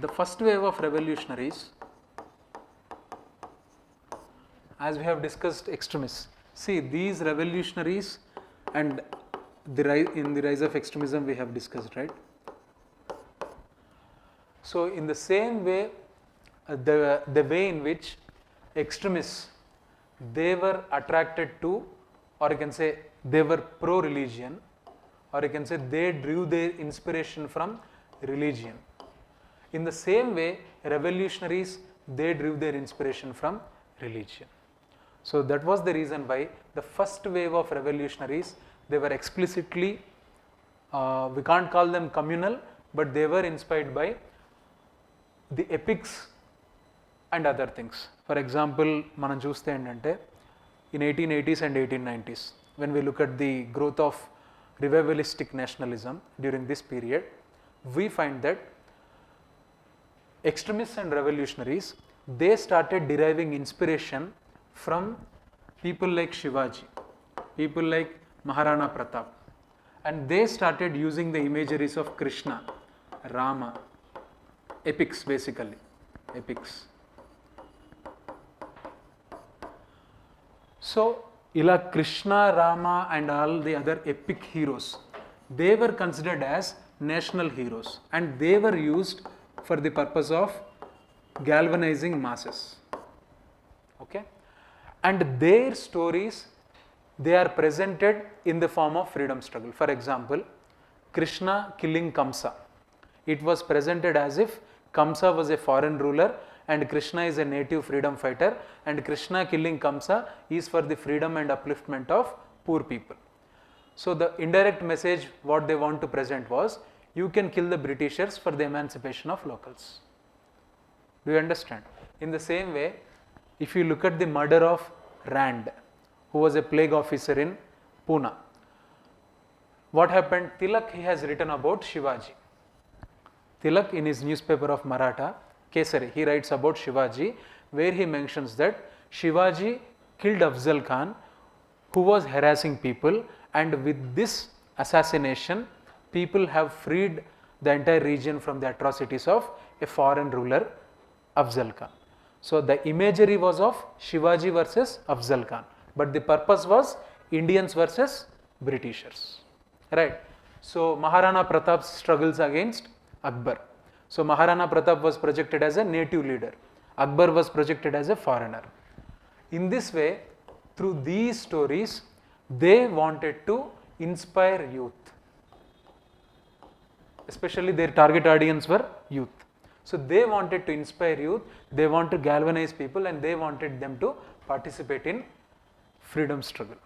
the first wave of revolutionaries, as we have discussed extremists. See, these revolutionaries and in the rise of extremism we have discussed, right? So in the same way, the way in which extremists, they were attracted to, or you can say they were pro-religion, or you can say they drew their inspiration from religion. In the same way, revolutionaries, they drew their inspiration from religion. So that was the reason why the first wave of revolutionaries, they were explicitly, we can't call them communal, but they were inspired by the epics and other things. For example, మనం చూస్తే ఏంటంటే in 1880s and 1890s, when we look at the growth of revivalistic nationalism during this period, we find that extremists and revolutionaries, they started deriving inspiration from people like Shivaji, people like Maharana Pratap, and they started using the imageries of Krishna, Rama, epics basically, epics. So, ila Krishna, Rama and all the other epic heroes, they were considered as national heroes and they were used for the purpose of galvanizing masses. Okay? And their stories, they are presented in the form of freedom struggle. For example, Krishna killing Kamsa. It was presented as if Kamsa was a foreign ruler and Krishna is a native freedom fighter, and Krishna killing Kamsa is for the freedom and upliftment of poor people. So the indirect message what they want to present was, you can kill the Britishers for the emancipation of locals. Do you understand? In the same way, if you look at the murder of Rand, who was a plague officer in Pune, what happened? Tilak, he has written about Shivaji. Tilak, in his newspaper of Maratha, Kesari, he writes about Shivaji, where he mentions that Shivaji killed Afzal Khan, who was harassing people, and with this assassination, people have freed the entire region from the atrocities of a foreign ruler, Afzal Khan. So the imagery was of Shivaji versus Afzal Khan, but the purpose was Indians versus Britishers, right? So Maharana Pratap's struggles against Akbar. So Maharana Pratap was projected as a native leader, Akbar was projected as a foreigner. In this way, through these stories, they wanted to inspire youth. Especially their target audience were youth. So they wanted to inspire youth, they want to galvanize people, and they wanted them to participate in freedom struggle.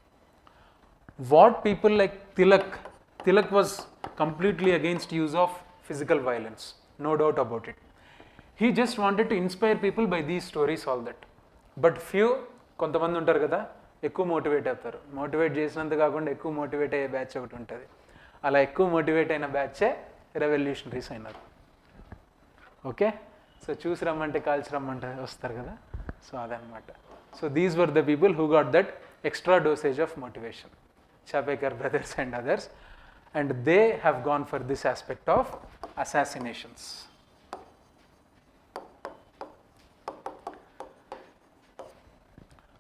What people like Tilak was completely against use of physical violence, no doubt about it. He just wanted to inspire people by these stories, all that. But few, కొంతమంది ఉంటారు కదా, ఎక్కువ motivate అవుతారు. Motivate చేసినంత కాకుండా ఎక్కువ motivate అయ్యే batch ఒకటి ఉంటుంది. అలా ఎక్కువ మోటివేట్ అయిన బ్యాచే రెవల్యూషనరీస్ అయినారు. ఓకే, సో చూసి రమ్మంటే కాల్చి రమ్మంటే వస్తారు కదా, సో అదనమాట. So these were the people who got that extra dosage of motivation, Chapekar brothers and others, and they have gone for this aspect of assassinations.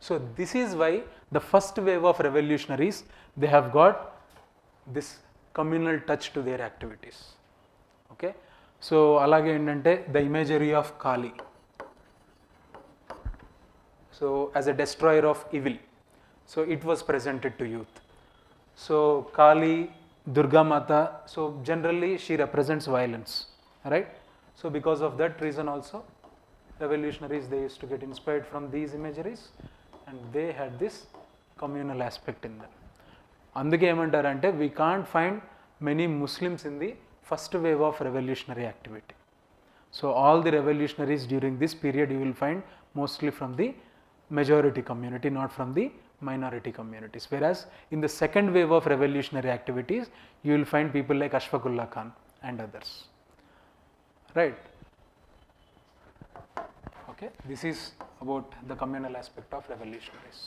So this is why the first wave of revolutionaries, they have got this communal touch to their activities. Okay, so alage endante the imagery of Kali, so as a destroyer of evil, so it was presented to youth. So Kali, Durga Mata, so generally she represents violence, right? So because of that reason also, revolutionaries, they used to get inspired from these imageries, and they had this communal aspect in them. Anduke emantarante, we can't find many Muslims in the first wave of revolutionary activity. So all the revolutionaries during this period you will find mostly from the majority community, not from the minority communities. Whereas in the second wave of revolutionary activities, you will find people like Ashfaqullah Khan and others, right? Okay, this is about the communal aspect of revolutionaries.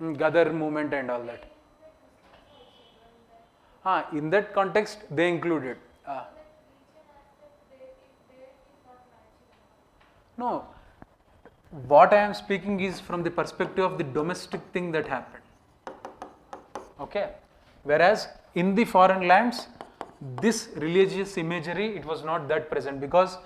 Gadar movement and all that. In that context, they included. No, what I am speaking is from the perspective of the domestic thing that happened. Okay, whereas in the foreign lands, this religious imagery, it was not that present because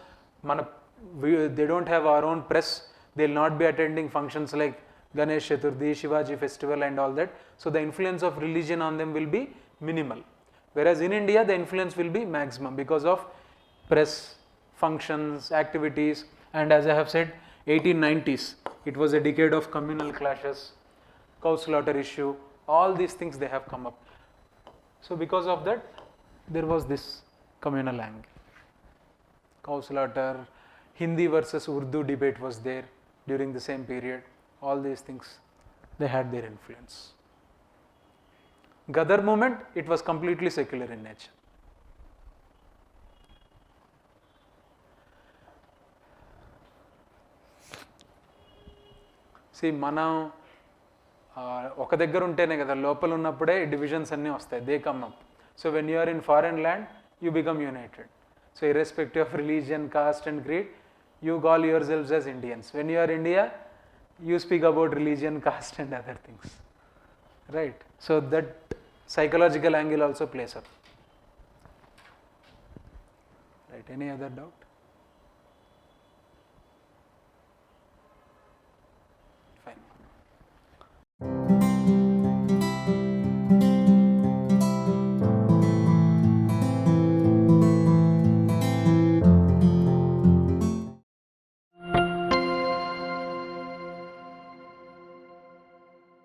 they don't have our own press. They'll not be attending functions like Ganesh Chaturthi, Shivaji festival and all that. So the influence of religion on them will be minimal. Whereas in India, the influence will be maximum because of press, functions, activities, and as I have said, 1890s, it was a decade of communal clashes, cow slaughter issue, all these things they have come up. So because of that, there was this communal angle. Cow slaughter, Hindi versus Urdu debate was there during the same period. All these things, they had their influence. Gadar movement, it was completely secular in nature. See, మనం ఒక దగ్గర ఉంటేనే కదా లోపల ఉన్నప్పుడే divisions అన్నీ వస్తాయి. They come up. So when you are in foreign land you become united. So irrespective of religion, caste and creed, you call yourselves as Indians. When you are India, you speak about religion, caste and other things, right? So that psychological angle also plays up, right? Any other doubt?